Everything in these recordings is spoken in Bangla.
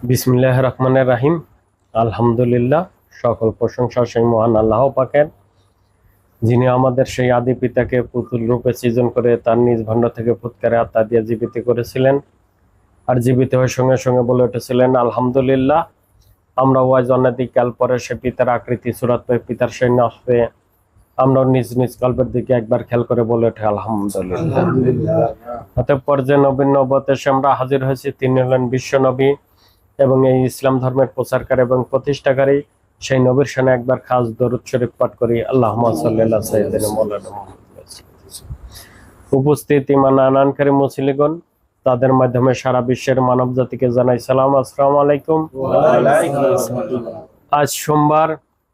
বিসমিল্লাহির রহমানির রাহিম। আলহামদুলিল্লাহ, সকল প্রশংসা সেই মহান আল্লাহ পাকের, যিনি আমাদের সেই আদি পিতাকে পুতুল রূপে সৃজন করে তার নিজ ভাণ্ড থেকে ফুৎকারে আত্মা দিয়ে জীবিত করেছিলেন, আর জীবিত হয়ে সঙ্গে সঙ্গে বলে উঠেছিলেন আলহামদুলিল্লাহ। আমরা ওয়াজ অনাদিকাল পরে সে পিতার আকৃতি সুরাত পেয়ে পিতার সেই নাস পেয়ে আমরা নিজ নিজ কল্পের দিকে একবার খেয়াল করে বলে ওঠে আলহামদুলিল্লাহ। অতঃপর যে নবীন নবত এসে আমরা হাজির হয়েছি, তিনি হলেন বিশ্ব নবী এবং এই ইসলাম ধর্মের প্রচারকারী এবং প্রতিষ্ঠাকারী। সেই নবীর সামনে একবার খাস দরুদ শরীফ পাঠ করি, আল্লাহুম্মা সাল্লি আলা সাইয়্যিদিনা মাওলানা মুহাম্মদ। উপস্থিত ইমান আনানকারী মুসলিগণ, তাদের মাধ্যমে সারা বিশ্বের মানব জাতিকে জানাই সালাম, আসসালামু আলাইকুম। আজ সোমবার,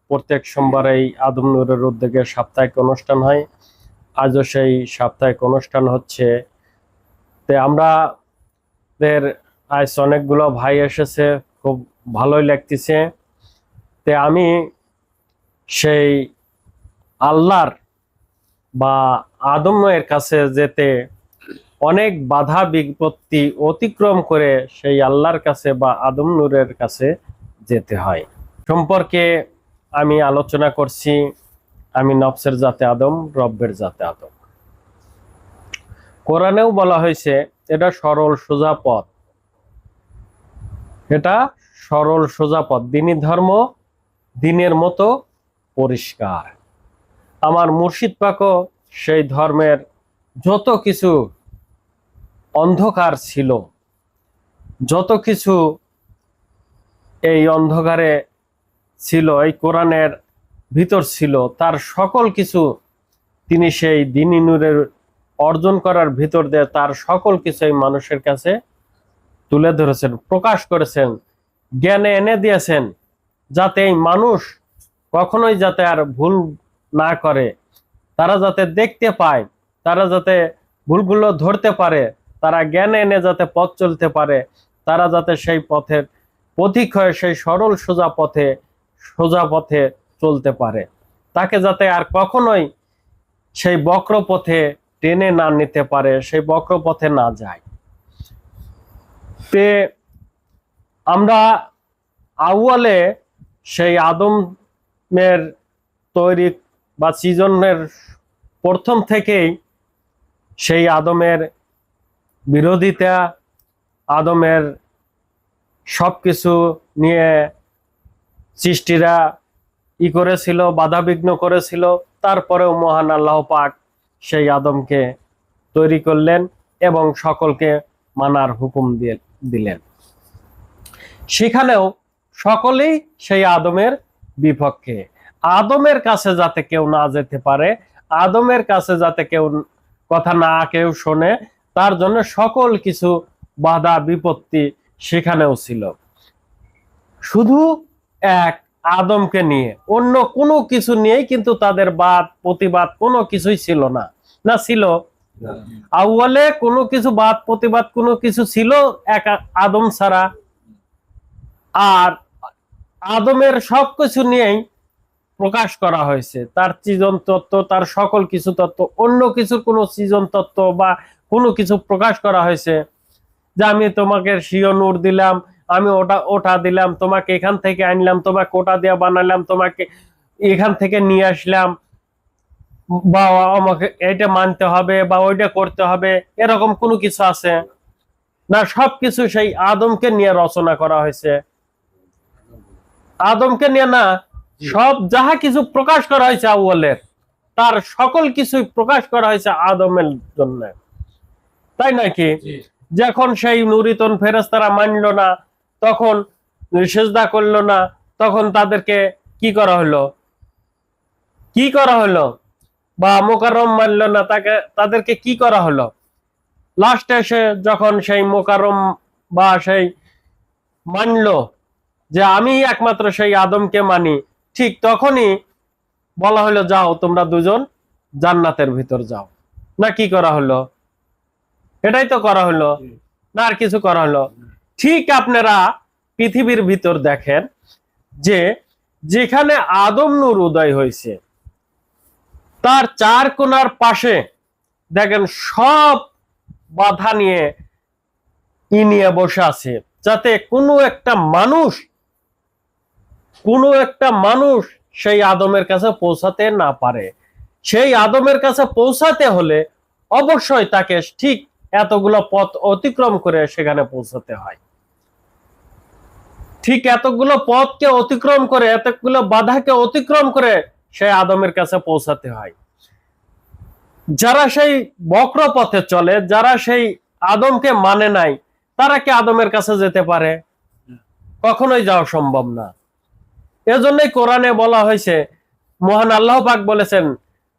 প্রত্যেক সোমবার এই আদম নূরের উদ্যোগে সাপ্তাহিক অনুষ্ঠান হয়। আজও সেই সাপ্তাহিক অনুষ্ঠান হচ্ছে। আমাদের আজ অনেকগুলো ভাই এসেছে, খুব ভালোই লাগতেছে। আমি সেই আল্লাহর বা আদম এর কাছে যেতে অনেক বাধা বিপত্তি অতিক্রম করে সেই আল্লাহর কাছে বা আদম নূরের কাছে যেতে হয় সম্পর্কে আমি আলোচনা করছি। আমি নফসের জাতে আদম, রব্বের জাতে আদম। কোরআনেও বলা হয়েছে এটা সরল সোজা পথ, এটা সরল সোজা পথ, দিনী ধর্ম দিনের মতো পরিষ্কার। আমার মুর্শিদ পাকও সেই ধর্মের যত কিছু অন্ধকার ছিল, যত কিছু এই অন্ধকারে ছিল, এই কোরআনের ভিতর ছিল, তার সকল কিছু তিনি সেই দ্বীনি নূরের অর্জন করার ভিতর দিয়ে তার সকল কিছু এই মানুষের কাছে তুলে ধরেছেন, প্রকাশ করেছেন, জ্ঞানে এনে দিয়েছেন, যাতে এই মানুষ কখনোই যাতে আর ভুল না করে, তারা যাতে দেখতে পায়, তারা যাতে ভুলগুলো ধরতে পারে, তারা জ্ঞানে এনে যাতে পথ চলতে পারে, তারা যাতে সেই পথের পথিক হয়ে সেই সরল সোজা পথে চলতে পারে, তাকে যাতে আর কখনোই সেই বক্র পথে টেনে না নিতে পারে, সেই বক্র পথে না যায়। আমরা আউয়ালে সেই আদমের তৈরি বা সৃজনের প্রথম থেকেই সেই আদমের বিরোধিতা, আদমের সবকিছু নিয়ে সৃষ্টিরা করেছিল, বাধাবিঘ্ন করেছিল। তারপরেও মহান আল্লাহ পাক সেই আদমকে তৈরি করলেন এবং সকলকে মানার হুকুম দিলেন। সেখানেও সকলেই সেই আদমের বিপক্ষে। আদমের কাছে যাতে কেউ না যেতে পারে, আদমের কাছে যাতে কেউ কথা না কেউ শোনে, তার জন্য সকল কিছু বাধা বিপত্তি সেখানেও ছিল। শুধু এক আদমকে নিয়ে, অন্য কোনো কিছু নিয়েই কিন্তু তাদের বাদ প্রতিবাদ কোনো কিছুই ছিল না। না ছিল? আউয়ালে কোনো কিছু বাদ প্রতিবাদ কোনো কিছু ছিল এক আদম ছাড়া? আর আদমের সবকিছু নিয়েই প্রকাশ করা হয়েছে, তার সৃজন তত্ত্ব, তার সকল কিছু তত্ত্ব। অন্য কিছুর কোনো সৃজন তত্ত্ব বা কোনো কিছু প্রকাশ করা হয়েছে যে আমি তোমাকে স্বীয় নূর দিলাম, আমি ওটা দিলাম, তোমাকে এখান থেকে আনলাম, তোমাকে ওটা দিয়ে বানালাম, তোমাকে এখান থেকে নিয়ে আসলাম, বা আমাকে এটা মানতে হবে বা ওইটা করতে হবে, এরকম কোনো কিছু আছে না? সবকিছু সেই আদমকে নিয়ে রচনা করা হয়েছে। আদমকে নিয়ে না, সব যাহা কিছু প্রকাশ করা হয়েছে আউয়ালের, তার সকল কিছুই প্রকাশ করা হয়েছে আদমের জন্য, তাই নাকি? যখন সেই নুরিতন ফেরেশতারা মানল না, তখন সিজদা করলো না, তখন তাদেরকে কি করা হলো? বা মোকাররম মানল না, তাদেরকে কি করা হলো? লাস্টে এসে যখন সেই মোকাররম বা সেই মানলো যে আমি একমাত্র সেই আদমকে মানি, ঠিক তখনই বলা হলো যাও তোমরা দুজন জান্নাতের ভিতর যাও। না কি করা হলো? এটাই তো করা হলো, না আর কিছু করা হলো? ঠিক আপনারা পৃথিবীর ভিতর দেখেন যে যেখানে আদম নূর উদয় হয়েছে, তার চার কোণার পাশে দেখেন সব বাধা নিয়ে বসে আছে। যাতে কোনো একটা মানুষ সেই আদমের কাছে পৌঁছাতে না পারে। সেই আদমের কাছে পৌঁছাতে হলে অবশ্যই তাকে ঠিক এতগুলো পথ অতিক্রম করে সেখানে পৌঁছাতে হয়। ঠিক এতগুলো পথকে অতিক্রম করে, এতগুলো বাধাকে অতিক্রম করে সেই আদমের কাছে পৌঁছাতে হয়। যারা সেই বক্র পথে চলে, যারা সেই আদমকে মানে নাই, তারা কি আদমের কাছে যেতে পারে? কখনোই যাওয়া সম্ভব না। এজন্যই কোরআনে বলা হয়েছে, মহান আল্লাহ পাক বলেছেন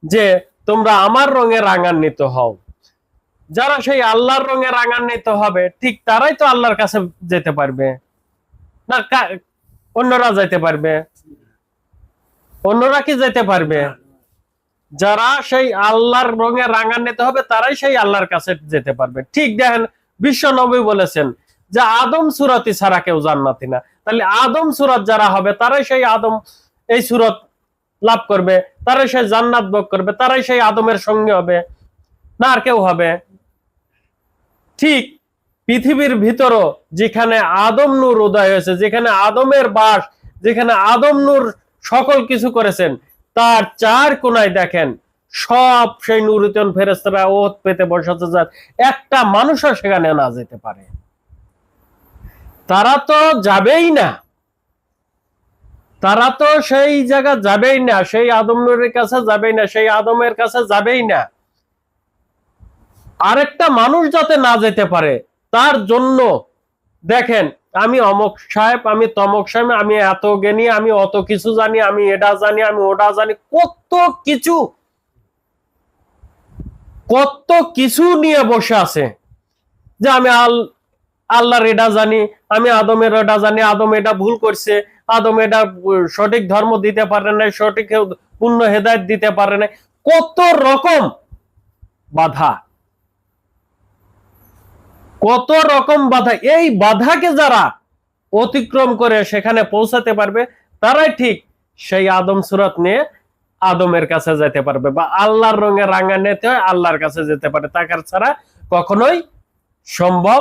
যে তোমরা আমার রঙে রাঙান্বিত হও। যারা সেই আল্লাহর রঙে রাঙান্বিত হবে ঠিক তারাই তো আল্লাহর কাছে যেতে পারবে, না অন্যরা যেতে পারবে? অন্যরা কি যেতে পারবে? যারা সেই আল্লাহর রঙে রাঙান্বিত হবে তারাই সেই আল্লাহর কাছে যেতে পারবে। ঠিক দেখেন, বিশ্ব নবী বলেছেন যে আদম সুরতি ছাড়া কেউ জান্নাতি না। তাহলে আদম সুরত যারা হবে তারাই সেই আদম এই সুরত লাভ করবে, তারাই সেই জান্নাত ভোগ করবে, তারাই সেই আদমের সঙ্গে হবে, না আর কেউ হবে? ঠিক পৃথিবীর ভিতরও যেখানে আদম নূর উদয় হয়েছে, যেখানে আদমের বাস, যেখানে আদম নূর সকল কিছু করেছেন, তার চার কোনায় দেখেন সব সেই নুরুতন ফেরেশতারা ওত পেতে বসাতে যান, একটা মানুষও সেখানে না যেতে পারে। তারা তো যাবেই না, তারা তো সেই জায়গা যাবেই না, সেই আদম নূরের কাছে যাবেই না, সেই আদমের কাছে যাবেই না। আরেকটা মানুষ যাতে না যেতে পারে তার জন্য দেখেন, আমি অমক সাহেব, আমি তমক সাহেব, আমি এত জ্ঞানী, আমি অত কিছু জানি, আমি এটা জানি, আমি ওটা জানি, কত কিছু নিয়ে বসে আছে যে আমি আল্লাহর এটা জানি, আমি আদমের এটা জানি, আদম এটা ভুল করছে, আদম এটা সঠিক ধর্ম দিতে পারে না, সঠিক পূর্ণ হেদায়েত দিতে পারে না, কত রকম বাধা, কত রকম বাধা। এই বাধাকে যারা অতিক্রম করে সেখানে পৌঁছাতে পারবে তারাই ঠিক সেই আদম সুরত নিয়ে আদমের কাছে যেতে পারবে, বা আল্লাহর রঙে রাঙান্বিত হয়ে আল্লাহর কাছে যেতে পারে। তাকার ছাড়া কখনোই সম্ভব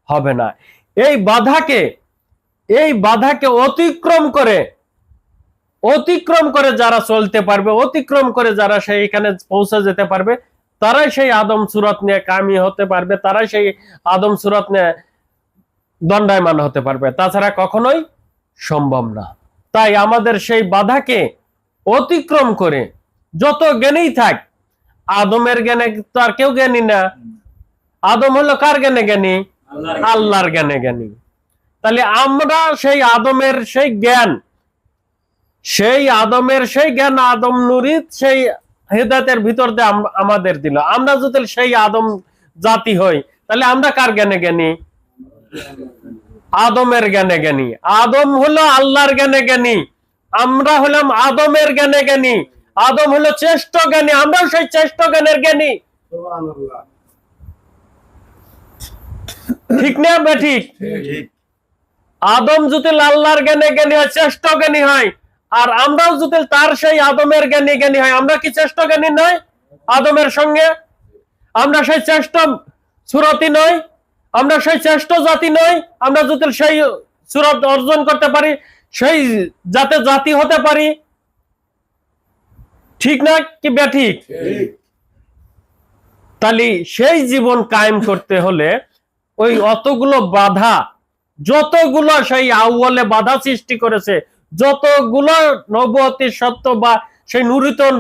হবে না। এই বাধাকে অতিক্রম করে যারা চলতে পারবে, অতিক্রম করে যারা সেইখানে পৌঁছে যেতে পারবে, তারাই সেই আদম সুরত নিয়ে কামি হতে পারবে, তারাই সেই আদম সুরত নিয়ে দণ্ডায়মান হতে পারবে, তাছাড়া কখনোই সম্ভব না। তাই আমাদের সেই বাধাকে অতিক্রম করে যত জ্ঞানেই থাক, আদমের জ্ঞানে তো আর কেউ জ্ঞানী না। আদম হলো কার জ্ঞানে জ্ঞানী? আল্লাহর জ্ঞানে জ্ঞানী। তাহলে আমরা সেই আদমের সেই জ্ঞান, আদম নুরিদ সেই হেদায়েতের ভিতর দিয়ে আমাদের দিল। আমরা যদি সেই আদম জাতি হই তাহলে আমরা কার জ্ঞানে জ্ঞানী? আদমের জ্ঞানে জ্ঞানী। আদম হলো আল্লাহর জ্ঞানে জ্ঞানী, আমরা হলাম আদমের জ্ঞানে জ্ঞানী। আদম হলো শ্রেষ্ঠ জ্ঞানী, আমরাও সেই শ্রেষ্ঠ জ্ঞানের জ্ঞানী। ঠিক না বেঠিক? আদম যদি আল্লাহর জ্ঞানে জ্ঞানী হয়, শ্রেষ্ঠ জ্ঞানী হয়, আর আমরাও যদি তার সেই আদমের জ্ঞানী হয়, আমরা কি শ্রেষ্ঠ জ্ঞানী নয়? আদমের সঙ্গে আমরা সেই শ্রেষ্ঠ সুরতি নয়? আমরা সেই শ্রেষ্ঠ জাতি নয়? আমরা যদি সেই সুরত অর্জন করতে পারি, সেই জাতি হতে পারি, ঠিক না কি বেঠিক? তাহলে সেই জীবন কায়েম করতে হলে ওই অতগুলো বাধা, যতগুলো সেই আউয়ালে বাধা সৃষ্টি করেছে, যতগুলো নবুয়তের সত্য বা সেই নুরিতন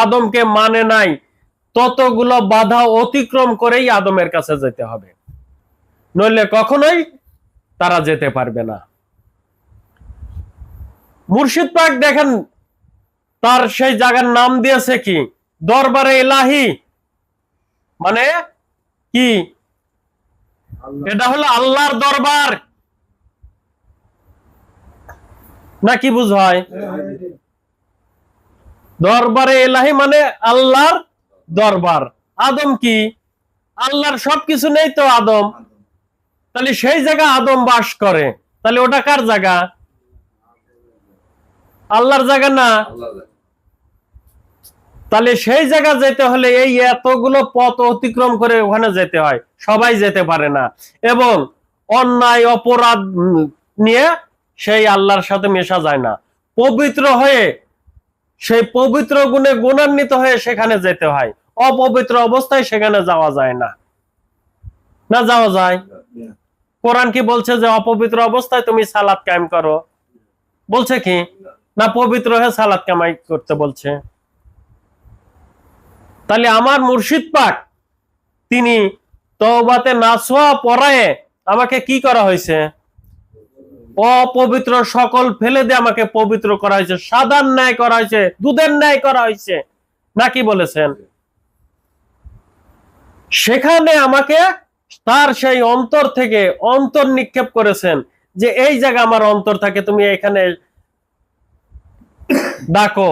আদমকে মানে নাই, ততগুলো বাধা অতিক্রম করেই আদমের কাছে যেতে হবে, নইলে কখনোই তারা যেতে পারবে না। মুর্শিদ পাক দেখেন তার সেই জায়গার নাম দিয়েছে কি? দরবারে ইলাহি। মানে কি? এটা হলো আল্লাহর দরবার, নাকি বুঝায়? দরবারে ইলাহি মানে আল্লাহর দরবার। আদম কি? আল্লাহর সবকিছু নেই তো আদম, তাহলে সেই জায়গা আদম বাস করে, তাহলে ওটা কার জায়গা? আল্লাহর জায়গা না? তাহলে সেই জায়গা যেতে হলে এই এতগুলো পথ অতিক্রম করে ওখানে যেতে হয়, সবাই যেতে পারে না। এবং অন্যায় অপরাধ নিয়ে সেই আল্লাহর সাথে মেশা যায় না। পবিত্র হয়ে সেই পবিত্র গুণে গুণান্বিত হয়ে সেখানে যেতে হয়। অপবিত্র অবস্থায় সেখানে যাওয়া যায় না। না যাওয়া যায়? কোরআন কি বলছে যে অপবিত্র অবস্থায় তুমি সালাত কায়েম করো? বলছে কি? না পবিত্র হয়ে সালাত কামাই করতে বলছে। তাহলে আমার মুর্শিদ পাক তিনি তওবাতে নাসওয়া পড়ায় আমাকে কি করা হয়েছে? অপবিত্র সকল ফেলে দিয়ে আমাকে পবিত্র করা হয়েছে, সাদার ন্যায় করা হয়েছে, দুধের ন্যায় করা হয়েছে। নাকি বলেছেন? সেখানে আমাকে তার সেই অন্তর থেকে অন্তর নিক্ষেপ করেছেন যে এই জায়গা আমার অন্তর থাকে, তুমি এখানে ডাকো,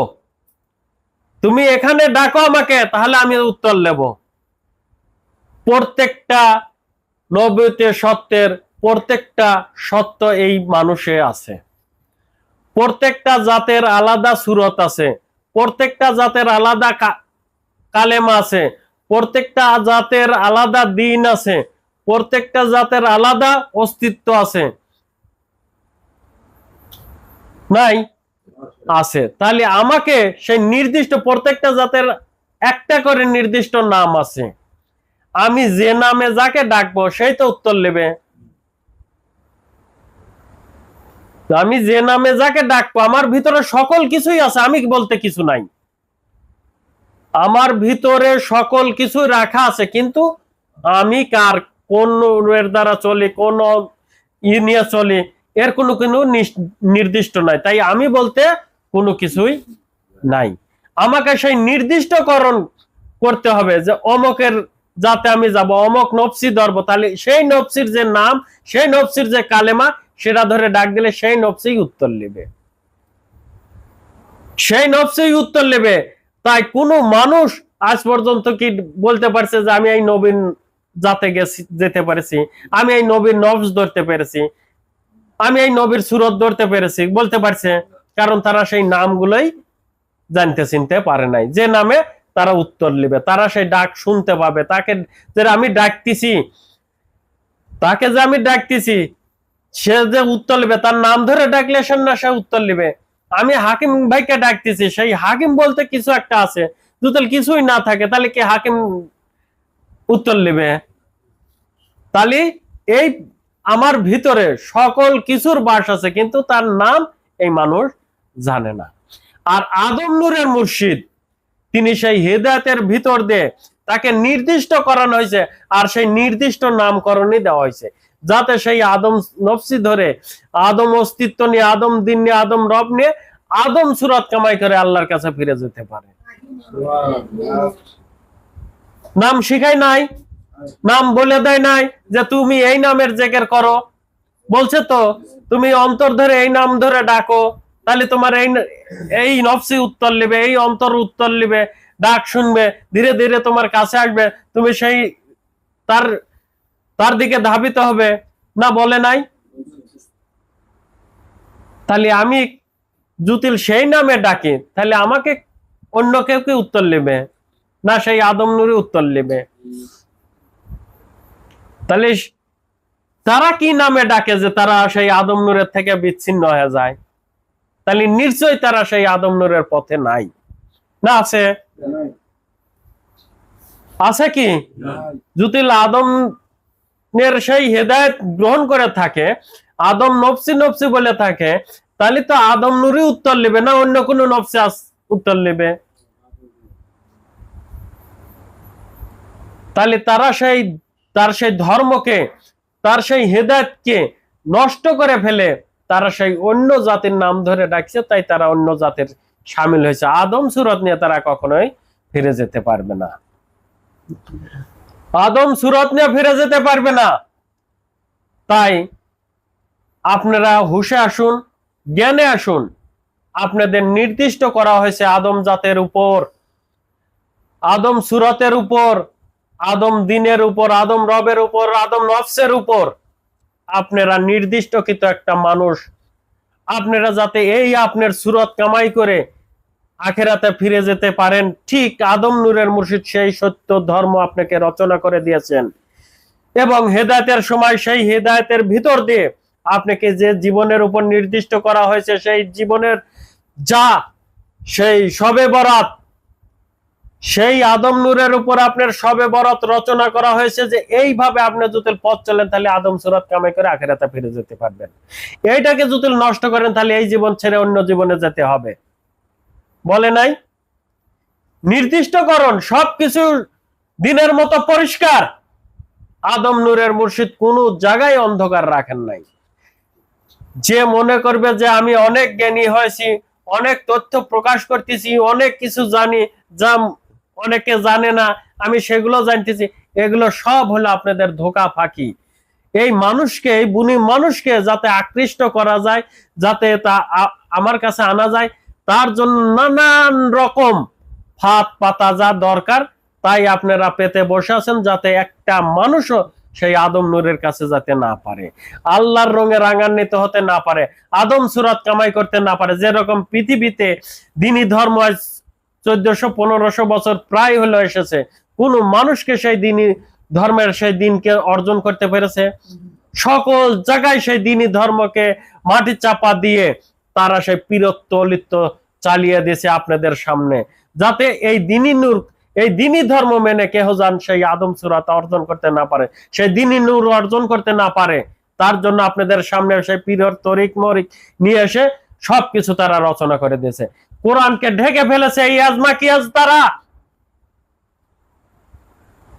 তুমি এখানে ডাকো আমাকে, তাহলে আমি উত্তর নেব। প্রত্যেকটা নবীতে সত্যের প্রত্যেকটা সত্য এই মানুষে আছে। প্রত্যেকটা জাতের আলাদা সুরত আছে, প্রত্যেকটা জাতের আলাদা কালেমা আছে, প্রত্যেকটা জাতের আলাদা দিন আছে, প্রত্যেকটা জাতের আলাদা অস্তিত্ব আছে। নাই? আছে। তাহলে আমাকে সেই নির্দিষ্ট প্রত্যেকটা জাতের একটা করে নির্দিষ্ট নাম আছে। আমি যে নামে যাকে ডাকবো সেই তো উত্তর নেবে। আমি যে নামে যাকে ডাকবো, আমার ভিতরে সকল কিছুই আছে, আমি বলতে কিছু নাই। আমার ভিতরে সকল কিছু রাখা আছে, কিন্তু আমি কার কোন এর দ্বারা চলি, কোন ই নিয়ে চলি, এর কোনো নির্দিষ্ট নাই। তাই আমি বলতে কোনো কিছুই নাই। আমাকে সেই নির্দিষ্টকরণ করতে হবে যে অমকের যাতে আমি যাব, অমক নফসি ধরবো, তাহলে সেই নফসির যে নাম, সেই নফসির যে কালেমা, সেটা ধরে ডাক দিলে সেই নফসি উত্তর নেবে, সেই নফসি উত্তর নেবে। তাই কোনো মানুষ আজ পর্যন্ত কি বলতে পারছে যে আমি এই নবীন জাতে যেতে পেরেছি, আমি এই নবীর নফস ধরতে পেরেছি, আমি এই নবীর সুরত ধরতে পেরেছি? বলতে পারছে? কারণ তারা সেই নামগুলোই জানতে চিনতে পারে নাই। যে নামে তারা উত্তর নেবে, তারা সেই ডাক শুনতে পাবে, তাকে যে আমি ডাকতেছি, তাকে যে আমি ডাকতেছি, সে যে উত্তর নেবে, তার নাম ধরে ডাকলে সে না সে উত্তর নেবে। আমি হাকিম ভাইকে ডাকতেছি, সেই হাকিম বলতে কিছু একটা আছে, যদি কিছুই না থাকে তাহলে কি হাকিম উত্তর নেবে? তাহলে এই আমার ভিতরে সকল কিছুর বাস আছে, কিন্তু তার নাম এই মানুষ জানে না। আর আদম নূরের মুর্শিদ তিনি সেই হেদায়েতের ভিতর দিয়ে তাকে নির্দিষ্ট করানো হয়েছে, আর সেই নির্দিষ্ট নামকরণই দেওয়া হয়েছে, যাতে সেই আদম নফসি ধরে, আদম অস্তিত্ব নিয়ে, আদম দিন নিয়ে, আদম রব নিয়ে, আদম সুরত কামাই করে আল্লাহর কাছে ফিরে যেতে পারে। নাম শিখাই নাই, নাম বলে দেয় নাই যে তুমি এই নামের জিকির করো, বলছে তো তুমি অন্তর ধরে এই নাম ধরে ডাকো, তাহলে তোমার এই নফসি উত্তর নেবে, এই অন্তর উত্তর নেবে, ডাক শুনবে, ধীরে ধীরে তোমার কাছে আসবে, তুমি সেই তার তার দিকে ধাবিত হবে। না বলে নাই? তাহলে আমি জুতিল সেই নামে ডাকি, তাহলে আমাকে অন্য কেউ কি উত্তর নেবে? না সেই আদম নূরে উত্তর নেবে। তাহলে তারা কি নামে ডাকে যে তারা সেই আদম নূরের থেকে বিচ্ছিন্ন হয়ে যায়? তাহলে নিশ্চয়ই তারা সেই আদম নূরের পথে নাই। না আছে? আছে কি? যদি আদমের সেই হেদায়েত গ্রহণ করে থাকে, আদম নফসি নফসি বলে থাকে, তাহলে তো আদম নূরই উত্তর নেবে, না অন্য কোন নফসি উত্তর নেবে? তাহলে তারা তার সেই ধর্মকে, তার সেই হেদায়েতকে নষ্ট করে ফেলে তারা সেই অন্য জাতির নাম ধরে ডাকছে, তাই তারা অন্য জাতির সামিল হয়েছে। আদম সুরত নিয়ে তারা কখনোই ফিরে যেতে পারবে না, আদম সুরত নিয়ে ফিরে যেতে পারবে না। তাই আপনারা হুশে আসুন, জ্ঞানে আসুন। আপনাদের নির্দিষ্ট করা হয়েছে আদম জাতের উপর, আদম সুরতের উপর, আদম দিনের উপর, আদম রবের উপর, আদম নফসের উপর। আপনারা নির্দিষ্ট কিন্তু একটা মানুষ, আপনারা যাতে এই আপনার সুরত কামাই করে আখেরাতে ফিরে যেতে পারেন, ঠিক আদম নূরের মুর্শিদ সেই সত্য ধর্ম আপনাকে রচনা করে দিয়েছেন। এবং হেদায়েতের সময় সেই হেদায়েতের ভিতর দিয়ে আপনাকে যে জীবনের উপর নির্দিষ্ট করা হয়েছে সেই জীবনের যা সেই শবে বরাত, সেই আদম নূরের উপর আপনার শবে বরাত রচনা করা হয়েছে যে এইভাবে আপনি যদি পথ চলেন তাহলে আদম সুরাত কামাই করে আখিরাতে ফিরে যেতে পারবেন। এইটাকে যদি নষ্ট করেন তাহলে এই জীবন ছেড়ে অন্য জীবনে যেতে হবে। বলে নাই নির্দিষ্টকরণ সবকিছু দিনের মতো পরিষ্কার। আদম নূরের মুর্শিদ কোন জায়গায় অন্ধকার রাখেন নাই। যে মনে করবে যে আমি অনেক জ্ঞানী হয়েছি, অনেক তথ্য প্রকাশ করতেছি, অনেক কিছু জানি যা অনেকে জানে না, আমি সেগুলো জানতেছি, এগুলো সব হলো আপনাদের ধোঁকা ফাঁকি। এই মানুষকে, এই বুনি মানুষকে যাতে আকৃষ্ট করা যায়, যাতে তা আমার কাছে আনা যায়, তার জন্য নানান রকম ফাঁদ পাতা যা দরকার তাই আপনারা পেতে বসে আছেন, যাতে একটা মানুষও সেই আদম নূরের কাছে যাতে না পারে, আল্লাহর রঙে রাঙান্বিত হতে না পারে, আদম সুরাত কামাই করতে না পারে। যেরকম পৃথিবীতে দ্বীনি ধর্ম 1400-1500 বছর প্রায় হলো এসেছে, কোন মানুষকে সেই দ্বীনি ধর্মের সেই দিনকে অর্জন করতে পেরেছে? সকল জায়গায় সেই দ্বীনি ধর্মকে মাটি চাপা দিয়ে তারা সেই পীরত্ব অলিত্ব চালিয়ে দিয়েছে আপনাদের সামনে, যাতে এই দ্বীনি নূর, এই দ্বীনি ধর্ম মেনে কেহ যান সেই আদম সুরাত অর্জন করতে না পারে, সেই দ্বীনি নূর অর্জন করতে না পারে। তার জন্য আপনাদের সামনে সেই পীরের তরিক মরিক নিয়ে এসে সবকিছু তারা রচনা করে দিয়েছে। কোরআনকে ঢেকে ফেলেছে এই আজমা কিয়াজ তারা।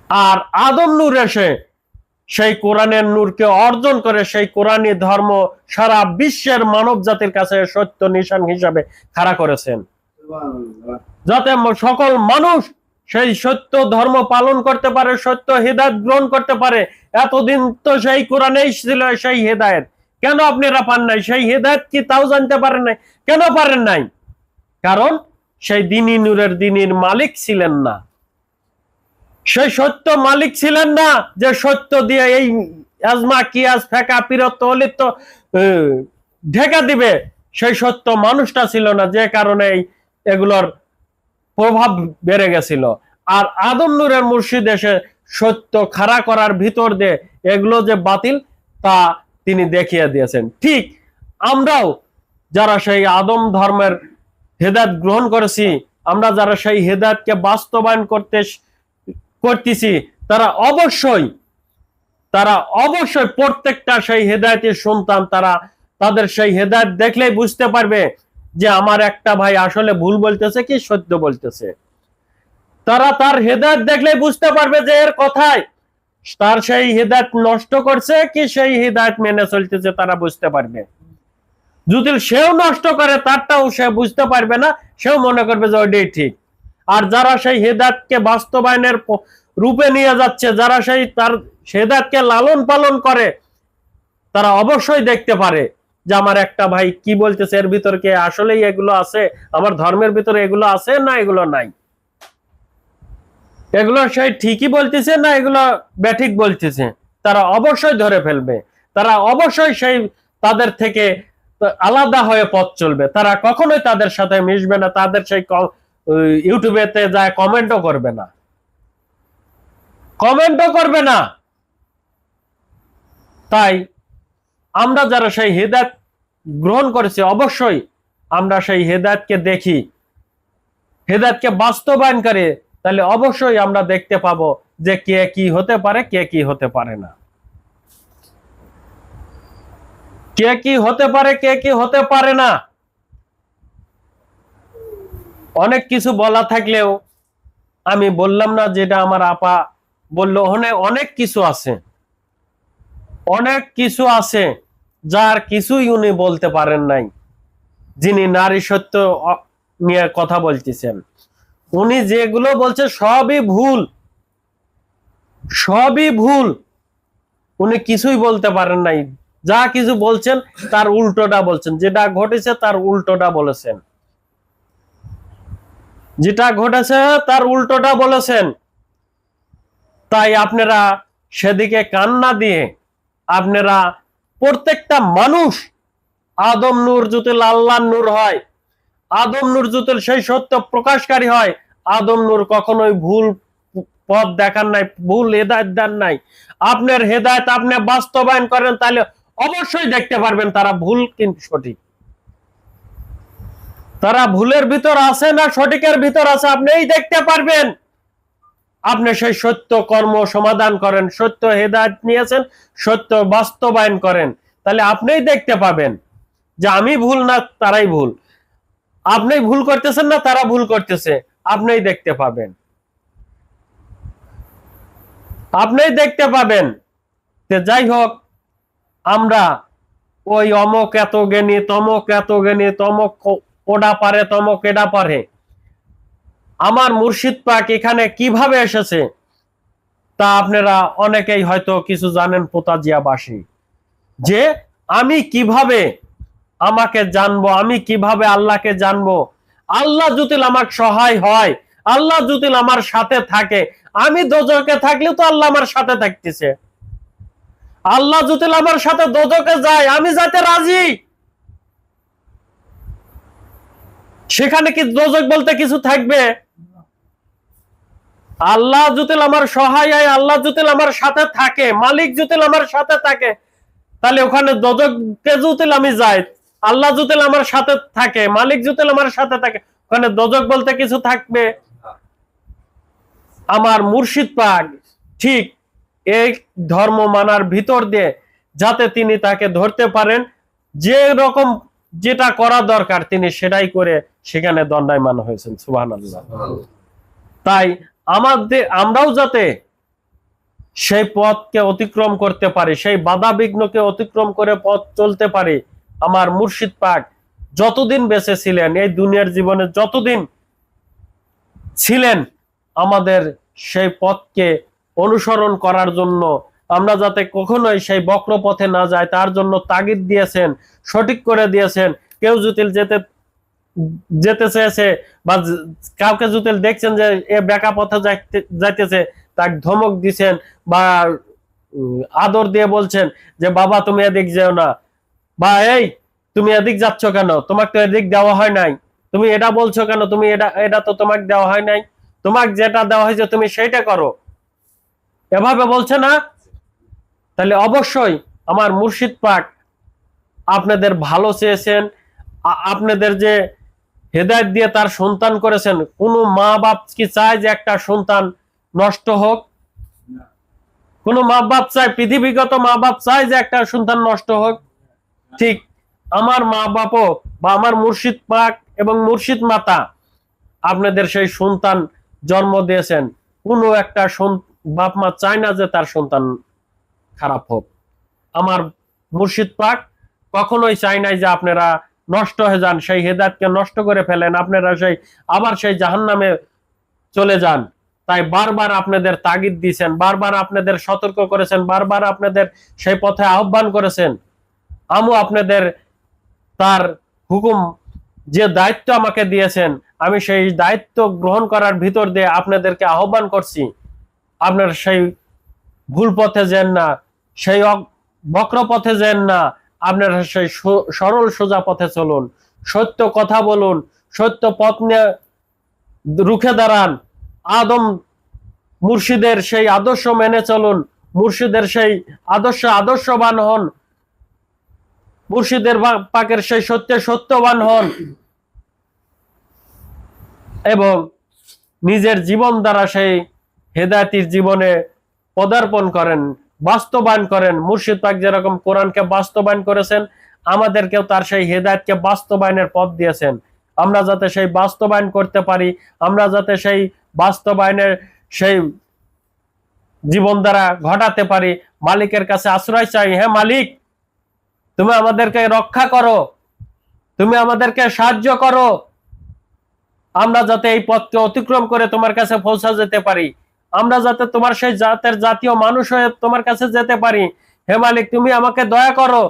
আর আদম নূর এসে সেই কোরআনের নূরকে অর্জন করে সেই কোরআনী ধর্ম সারা বিশ্বের মানব জাতির কাছে সত্য নিশান হিসাবে খাড়া করেছেন, যাতে সকল মানুষ সেই সত্য ধর্ম পালন করতে পারে, সত্য হিদায়াত গ্রহণ করতে পারে। এতদিন তো সেই কোরআনেই ছিল সেই হিদায়াত, কেন আপনারা পান নাই? সেই হিদায়াত কি তাও জানতে পারেন নাই? কেন পারেন নাই? কারণ সেই দ্বীনি নূরের দ্বীনির মালিক ছিলেন না, সেই সত্য মালিক ছিলেন না, যে সত্য দিয়ে এই আজমা কিয়াস ফেকা পীরত্ব অলিত্ব ঢেকা দিবে, সেই সত্য মানুষটা ছিল না, যে কারণে এগুলোর প্রভাব বেড়ে গেছিল। আর আদম নূরের মুর্শিদ এসে সত্য খাড়া করার ভিতর দিয়ে এগুলো যে বাতিল তা তিনি দেখিয়ে দিয়েছেন। ঠিক আমরাও যারা সেই আদম ধর্মের হেদায়েত গ্রহণ করেছি, আমরা যারা সেই হেদায়েতকে বাস্তবায়ন করতেছি, তারা অবশ্যই প্রত্যেকটা সেই হেদায়েতের সন্তান, তাদের সেই হেদায়েত দেখলেই বুঝতে পারবে যে আমার একটা ভাই আসলে ভুল বলতেছে কি সত্য বলতেছে। তারা তার হেদায়েত দেখলেই বুঝতে পারবে যে এর কথায় তার সেই হেদায়েত নষ্ট করছে কি সেই হেদায়েত মেনে চলতেছে, তারা বুঝতে পারবে। যদি সেও নষ্ট করে তারটাও সে বুঝতে পারবে না, সেও মনে করবে যে ওইটাই ঠিক। আর যারা সেই হেদায়েতকে বাস্তবায়নের রূপে নিয়ে যাচ্ছে, যারা সেই তার হেদায়েতকে লালন পালন করে, তারা অবশ্যই দেখতে পারে যে আমার একটা ভাই কি বলতেছে, এর ভিতর কি আসলেই এগুলো আছে, আমার ধর্মের ভিতরে এগুলো আছে না এগুলো নাই, এগুলো সেই ঠিকই বলতেছে না এগুলো ব্যাঠিক বলতেছে, তারা অবশ্যই ধরে ফেলবে। তারা অবশ্যই সেই তাদের থেকে আলাদা হয়ে পথ চলবে, তারা কখনোই তাদের সাথে মিশবে না, তাদের সেই ইউটিউবেতে যায় কমেন্টও করবে না। তাই আমরা যারা সেই হেদায়েত গ্রহণ করেছি, অবশ্যই আমরা সেই হেদায়েতকে দেখি, হেদায়েতকে বাস্তবায়ন করে, তাহলে অবশ্যই আমরা দেখতে পাবো যে কে কি হতে পারে, কে কি হতে পারে না, কে কি হতে পারে, কে কি হতে পারে না। অনেক কিছু বলা থাকলেও আমি বললাম না, যেটা আমার আপা বললো, অনেক কিছু আছে যার কিছুই উনি বলতে পারেন নাই। যিনি নারী সত্য নিয়ে কথা বলতেছেন, উনি যেগুলো বলছে সবই ভুল, উনি কিছুই বলতে পারেন নাই। যা কিছু বলছেন তার উল্টোটা বলছেন, যেটা ঘটেছে তার উল্টোটা বলেছেন, তাই আপনারা সেদিকে কান না দিয়ে আপনারা প্রত্যেকটা মানুষ, আদম নূর যদি আল্লাহর নূর হয়, আদম নূর যদি সেই সত্য প্রকাশকারী হয়, আদম নূর কখনোই ভুল পথ দেখান নাই, ভুল হেদায়েত দেন নাই, আপনার হেদায়েত আপনি বাস্তবায়ন করেন, তাহলে অবশ্যই দেখতে পারবেন তারা ভুল কিন্তু সঠিক। তারা ভুলের ভিতর আছে না সঠিকের ভিতর আছে, আপনিই দেখতে পারবেন। আপনি সেই সত্য কর্ম সমাধান করেন, সত্য হেদায়েত নিয়েছেন, সত্য বাস্তবায়ন করেন, তাহলে আপনিই দেখতে পাবেন যে আমি ভুল না তারাই ভুল। আপনি ভুল করতেছেন না তারা ভুল করতেছে, আপনিই দেখতে পাবেন, আপনিই দেখতে পাবেন। যাই হোক, আমরা ওই অমক এত জ্ঞানী, তমক এত জ্ঞানী, তমক ওডা পারে, তমক এডা পারে, আমার মুর্শিদ পাক এখানে কিভাবে এসেছে তা আপনারা অনেকেই হয়তো কিছু জানেন পোতাজিয়াবাসী, যে আমি কিভাবে আমাকে জানবো, আমি কিভাবে আল্লাহকে জানবো। আল্লাহ যদি আমার সহায় হয়, আল্লাহ যদি আমার সাথে থাকে, আমি দোজকে থাকলেও তো আল্লাহ আমার সাথে থাকতেছে। আল্লাহ যদি আমার সাথে দোজকে যায়, আমি যাতে রাজি। সেখানে কি দোজক বলতে কিছু থাকবে? আল্লাহ যদি আমার সহায় হয়, আল্লাহ যদি আমার সাথে থাকে, মালিক যদি আমার সাথে থাকে, তাহলে ওখানে দোজকে যদি আমি যাই, আল্লাহ যদি আমার সাথে থাকে, মালিক যদি আমার সাথে থাকে, ওখানে দোজক বলতে কিছু থাকবে? আমার মুর্শিদ পাক ঠিক এই ধর্ম মানার ভিতর দিয়ে যাতে তিনি তাকে ধরতে পারেন, যে রকম যেটা করা দরকার তিনি সেটাই করে সেখানে দণ্ডায়মান হয়েছেন। সুবহানাল্লাহ। তাই আমরাও যাতে সেই পথকে অতিক্রম করতে পারি, সেই বাধা বিঘ্নকে অতিক্রম করে পথ চলতে পারি। আমার মুর্শিদ পাক যতদিন বেঁচে ছিলেন, এই দুনিয়ার জীবনে যতদিন ছিলেন, আমাদের সেই পথকে অনুসরণ করার জন্য, আমরা যাতে কখনোই সেই বক্র পথে না যাই তার জন্য তাগিদ দিয়েছেন, সঠিক করে দিয়েছেন। কেউ যদি যেতে চেয়েছে বা কাউকে যদি দেখছেন যে এ বেকা পথে যাইতেছে, তাকে ধমক দিচ্ছেন বা আদর দিয়ে বলছেন যে বাবা তুমি এদিক যেও না, বা এই তুমি এদিক যাচ্ছ কেন, তোমাকে তো এদিক দেওয়া হয় নাই, তুমি এটা বলছো কেন, তুমি এটা তো তোমাকে দেওয়া হয় নাই, তোমাকে যেটা দেওয়া হয়েছে তুমি সেইটা করো, এভাবে বলছে না? তাহলে অবশ্যই আমার মুর্শিদ পাক আপনাদের ভালো চেয়েছেন। আপনাদের যে হেদায়েত দিয়ে তার সন্তান করেছেন, কোন মা বাপ কি চায় যে একটা সন্তান নষ্ট হোক? কোন মা বাপ চায়, পৃথিবীগত মা বাপ চায় যে একটা সন্তান নষ্ট হোক? ঠিক আমার মা বাপও বা আমার মুর্শিদ পাক এবং মুর্শিদ মাতা আপনাদের সেই সন্তান জন্ম দিয়েছেন, কোনো একটা বাপ মা চায় না যে তার সন্তান খারাপ হোক। আমার মুর্শিদ পাক কখনোই চাই নাই যে আপনারা নষ্ট হয়ে যান, সেই হেদায়েতকে নষ্ট করে ফেলেন, আপনারা আবার সেই জাহান্নামে চলে যান। তাই বারবার আপনাদের তাগিদ দিয়েছেন, বারবার আপনাদের সতর্ক করেছেন, বারবার আপনাদের সেই পথে আহ্বান করেছেন। আমিও আপনাদের তার হুকুম, যে দায়িত্ব আমাকে দিয়েছেন, আমি সেই দায়িত্ব গ্রহণ করার ভিতর দিয়ে আপনাদেরকে আহ্বান করছি। আপনারা সেই ভুল পথে যেন না, সেই বক্র পথে যেন না, আপনারা সেই সরল সোজা পথে চলুন, সত্য কথা বলুন, সত্য পথ নিয়ে রুখে দাঁড়ান, আদম মুর্শিদের সেই আদর্শ মেনে চলুন, মুর্শিদের সেই আদর্শবান হন, মুর্শিদের পাকের সেই সত্যবান হন এবং নিজের জীবন দ্বারা সেই হেদায়েতির জীবনে পদার্পণ করেন, বাস্তবায়ন করেন। মুর্শিদ পাক যেরকম কোরআনকে বাস্তবায়ন করেছেন, আমাদেরকেও তার সেই হেদায়েতকে বাস্তবায়নের পথ দিয়েছেন। আমরা যাতে সেই বাস্তবায়ন করতে পারি, আমরা যাতে সেই বাস্তবায়নের সেই জীবন দ্বারা ঘটাতে পারি, মালিকের কাছে আশ্রয় চাই। হ্যাঁ মালিক, তুমি আমাদেরকে রক্ষা করো, তুমি আমাদেরকে সাহায্য করো, আমরা যাতে এই পথকে অতিক্রম করে তোমার কাছে পৌঁছা যেতে পারি, আমরা যাতে তোমার সেই জাতীয় মানুষ হয়ে তোমার কাছে যেতে পারি। হে মালিক, তুমি আমাকে দয়া করো,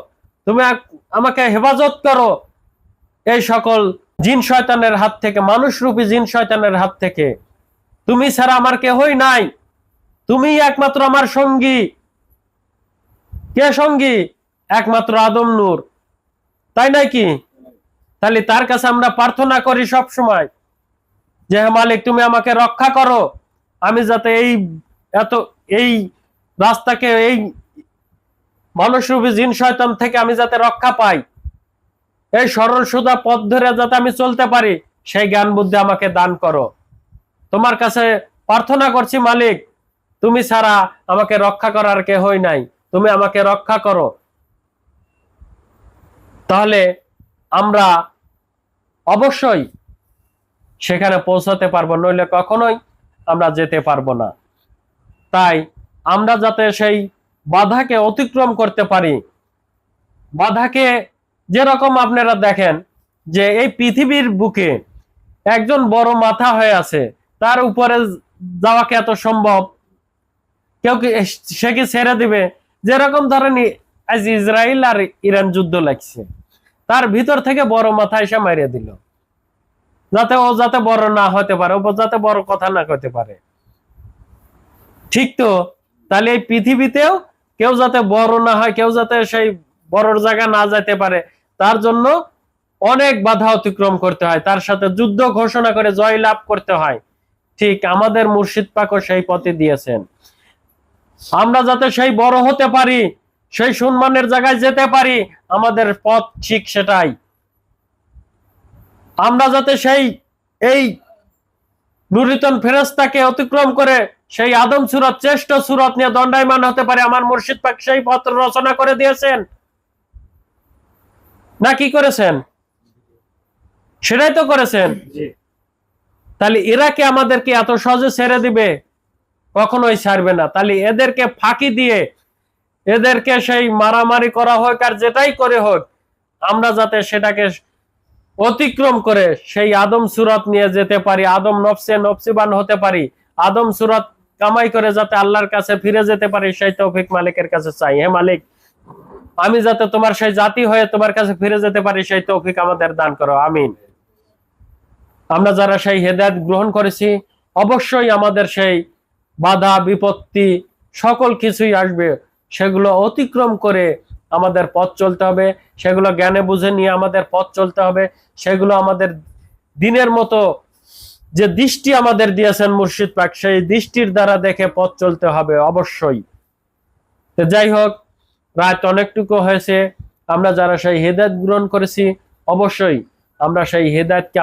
তুমি আমাকে হেফাজত করো এই সকল জিন শয়তানের হাত থেকে, মানুষরূপী জিন শয়তানের হাত থেকে। তুমি ছাড়া আমার কেহই নাই, তুমি একমাত্র আমার সঙ্গী। কে সঙ্গী? একমাত্র আদম নূর, তাই নাকি? তাহলে তার কাছে আমরা প্রার্থনা করি সব সময় যে হে মালিক, তুমি আমাকে রক্ষা করো, আমি যাতে এই রাস্তাকে, এই মানুষরূপী জিন শয়তান থেকে আমি যাতে রক্ষা পাই, এই সরল সোজা পথ ধরে যাতে আমি চলতে পারি, সেই জ্ঞান বুদ্ধি আমাকে দান করো। তোমার কাছে প্রার্থনা করছি মালিক, তুমি ছাড়া আমাকে রক্ষা করার কেহই নাই, তুমি আমাকে রক্ষা করো। তাহলে আমরা অবশ্যই সেখানে পৌঁছাতে পারবো, নইলে কখনোই আমরা যেতে পারবো না। তাই আমরা যাতে সেই বাধাকে অতিক্রম করতে পারি, বাধাকে যেরকম আপনারা দেখেন যে এই পৃথিবীর বুকে একজন বড় মাথা হয়ে আছে, তার উপরে যাওয়াকে এত সম্ভব? কেউ কি সে কি ছেড়ে দিবে? যেরকম ধরেন আজ ইসরায়েল আর ইরান যুদ্ধ লাগছে, তার ভিতর থেকে বড় মাথা এসে মারিয়ে দিল, যাতে ও যাতে বড় না হতে পারে, ও যাতে বড় কথা না করতে পারে। ঠিক তো? তাহলে এই পৃথিবীতেও কেউ যাতে বড় না হয়, কেউ যাতে সেই বড় জায়গা না যেতে পারে, তার জন্য অনেক বাধা অতিক্রম করতে হয়, তার সাথে যুদ্ধ ঘোষণা করে জয় লাভ করতে হয়। ঠিক আমাদের মুর্শিদ পাকও সেই পথে দিয়েছেন। আমরা যাতে সেই বড় হতে পারি, সেই সম্মানের জায়গায় যেতে পারি, আমাদের পথ ঠিক সেটাই। আমরা যাতে এই নুরিতন ফেরেশতাকে অতিক্রম করে সেই আদম সূরত, শ্রেষ্ঠ সূরত নিয়ে দণ্ডায়মান হতে পারে, আমার মুর্শিদ পাক সেই পথ রচনা করে দিয়েছেন। না কি করেছেন? সেটাই তো করেছেন। তাহলে এরা কি আমাদেরকে এত সহজে ছেড়ে দিবে? কখনোই ছাড়বে না। তাহলে এদেরকে ফাঁকি দিয়ে, এদেরকে সেই মারামারি করা হোক আর যেটাই করে হোক, আমরা যাতে সেটাকে অতিক্রম করে সেই আদম সূরত নিয়ে যেতে পারি, আদম নফসে নফসিবান হতে পারি, আদম সূরত কামাই করে যাতে আল্লাহর কাছে ফিরে যেতে পারি, সেই তৌফিক মালিকের কাছে চাই। হে মালিক, আমি যাতে তোমার সেই জাতি হয়ে তোমার কাছে ফিরে যেতে পারি, সেই তৌফিক আমাদের দান করো, আমিন। আমরা যারা সেই হেদায়েত গ্রহণ করেছি, অবশ্যই আমাদের সেই বাধা বিপত্তি সকল কিছুই আসবে, সেগুলো অতিক্রম করে আমাদের পথ চলতে হবে, সেগুলো জ্ঞানে বুঝে নিয়ে আমাদের পথ চলতে হবে, সেগুলো আমাদের দিনের মতো যে দৃষ্টি আমাদের দিয়েছেন মুর্শিদ পাক, সেই দৃষ্টির দ্বারা দেখে পথ চলতে হবে অবশ্যই। যাই হোক, রাত অনেকটুকু হয়েছে, আমরা যারা সেই হেদায়েত গ্রহণ করেছি, অবশ্যই আমরা সেই হেদায়েতকে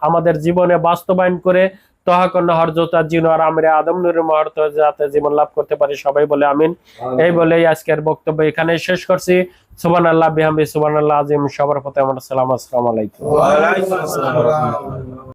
আমাদের জীবনে বাস্তবায়ন করে তহাকন্ন হরজতা জিন আর আমরা আদম নূরের মহরত যাতে জীবন লাভ করতে পারি, সবাই বলে আমিন। এই বলেই আজকের বক্তব্য এখানে শেষ করছি। সুবহানাল্লাহ বিহামদি, সুবহানাল্লাহ আযীম। সবার প্রতি আমার সালাম, আসসালামু আলাইকুম।